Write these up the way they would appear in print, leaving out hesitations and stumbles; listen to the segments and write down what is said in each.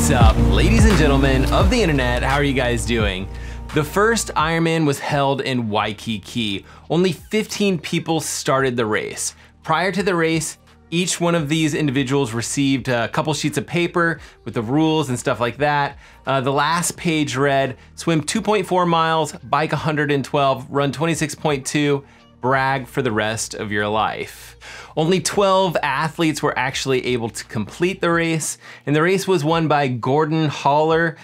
What's up, ladies and gentlemen of the internet? How are you guys doing? The first Ironman was held in Waikiki. Only 15 people started the race. Prior to the race, each one of these individuals received a couple sheets of paper with the rules and stuff like that. The last page read, swim 2.4 miles, bike 112, run 26.2, brag for the rest of your life. Only 12 athletes were actually able to complete the race, and the race was won by Gordon Haller,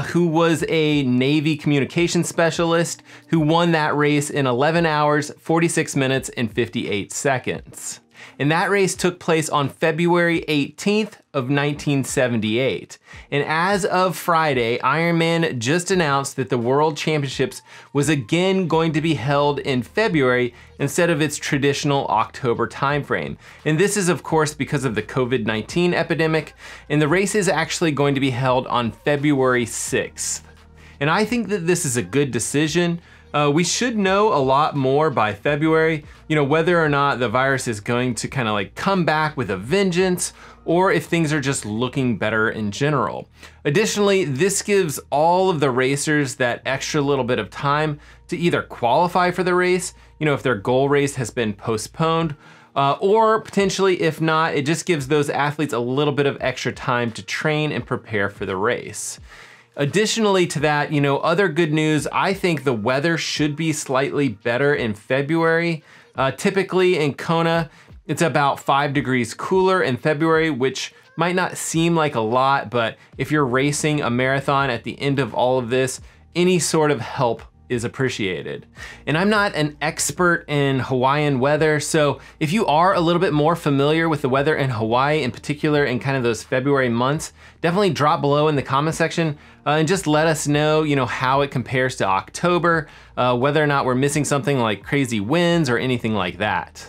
who was a Navy communications specialist who won that race in 11 hours, 46 minutes, and 58 seconds. And that race took place on February 18th of 1978. And as of Friday, Ironman just announced that the World Championships was again going to be held in February instead of its traditional October timeframe. And this is of course because of the COVID-19 epidemic, and the race is actually going to be held on February 6th. And I think that this is a good decision. We should know a lot more by February, whether or not the virus is going to kind of like come back with a vengeance, or if things are just looking better in general. Additionally, this gives all of the racers that extra little bit of time to either qualify for the race, if their goal race has been postponed, or potentially if not, it just gives those athletes a little bit of extra time to train and prepare for the race. Additionally to that, other good news, I think the weather should be slightly better in February. Typically in Kona, it's about 5 degrees cooler in February, which might not seem like a lot, but if you're racing a marathon at the end of all of this, any sort of help is appreciated. And I'm not an expert in Hawaiian weather, so if you are a little bit more familiar with the weather in Hawaii, in particular in kind of those February months, definitely drop below in the comment section and just let us know, how it compares to October, whether or not we're missing something like crazy winds or anything like that.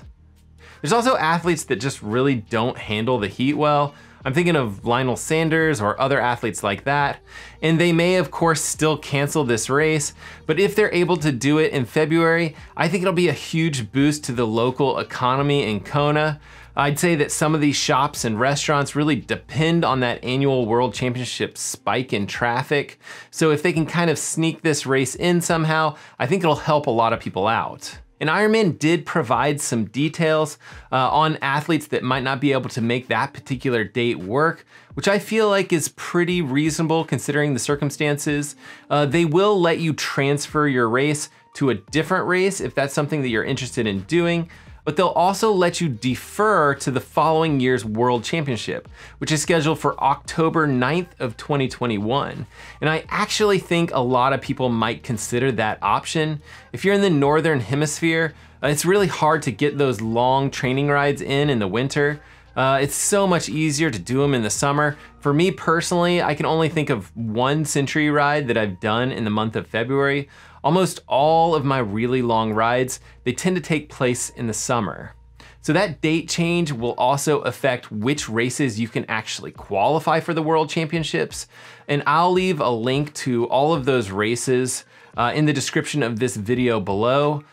There's also athletes that just really don't handle the heat well. I'm thinking of Lionel Sanders or other athletes like that, and they may of course still cancel this race, but if they're able to do it in February, I think it'll be a huge boost to the local economy in Kona. I'd say that some of these shops and restaurants really depend on that annual World Championship spike in traffic, so if they can kind of sneak this race in somehow, I think it'll help a lot of people out. And Ironman did provide some details on athletes that might not be able to make that particular date work, which I feel like is pretty reasonable considering the circumstances. They will let you transfer your race to a different race if that's something that you're interested in doing, but they'll also let you defer to the following year's World Championship, which is scheduled for October 9th of 2021. And I actually think a lot of people might consider that option. If you're in the Northern Hemisphere, it's really hard to get those long training rides in the winter. It's so much easier to do them in the summer. For me personally, I can only think of one Century ride that I've done in the month of February. Almost all of my really long rides, they tend to take place in the summer. So that date change will also affect which races you can actually qualify for the World Championships. And I'll leave a link to all of those races in the description of this video below.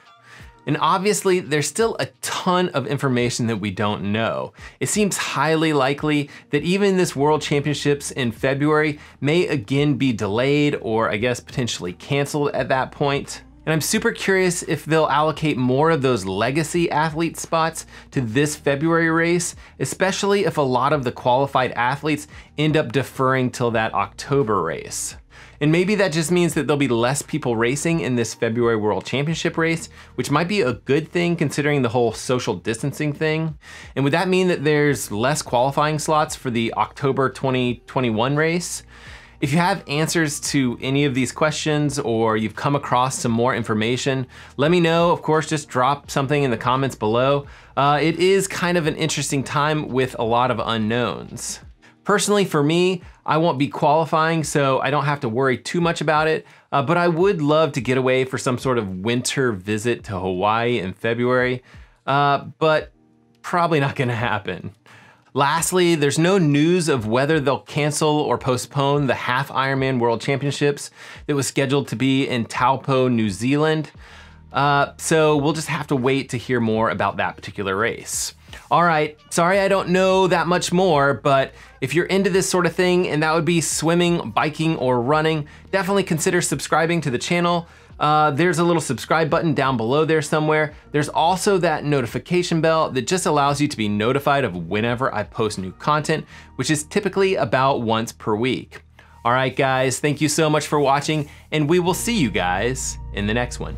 And obviously, there's still a ton of information that we don't know. It seems highly likely that even this World Championships in February may again be delayed or I guess potentially canceled at that point. And I'm super curious if they'll allocate more of those legacy athlete spots to this February race, especially if a lot of the qualified athletes end up deferring till that October race. And maybe that just means that there'll be less people racing in this February World Championship race, which might be a good thing considering the whole social distancing thing. And would that mean that there's less qualifying slots for the October 2021 race? If you have answers to any of these questions or you've come across some more information, let me know. Of course, just drop something in the comments below. It is kind of an interesting time with a lot of unknowns. Personally, for me, I won't be qualifying, so I don't have to worry too much about it, but I would love to get away for some sort of winter visit to Hawaii in February, but probably not gonna happen. Lastly, there's no news of whether they'll cancel or postpone the Half Ironman World Championships that was scheduled to be in Taupo, New Zealand. So we'll just have to wait to hear more about that particular race. All right, sorry I don't know that much more, but if you're into this sort of thing, and that would be swimming, biking, or running, definitely consider subscribing to the channel. There's a little subscribe button down below there somewhere. There's also that notification bell that just allows you to be notified of whenever I post new content, which is typically about once per week. All right, guys, thank you so much for watching, and we will see you guys in the next one.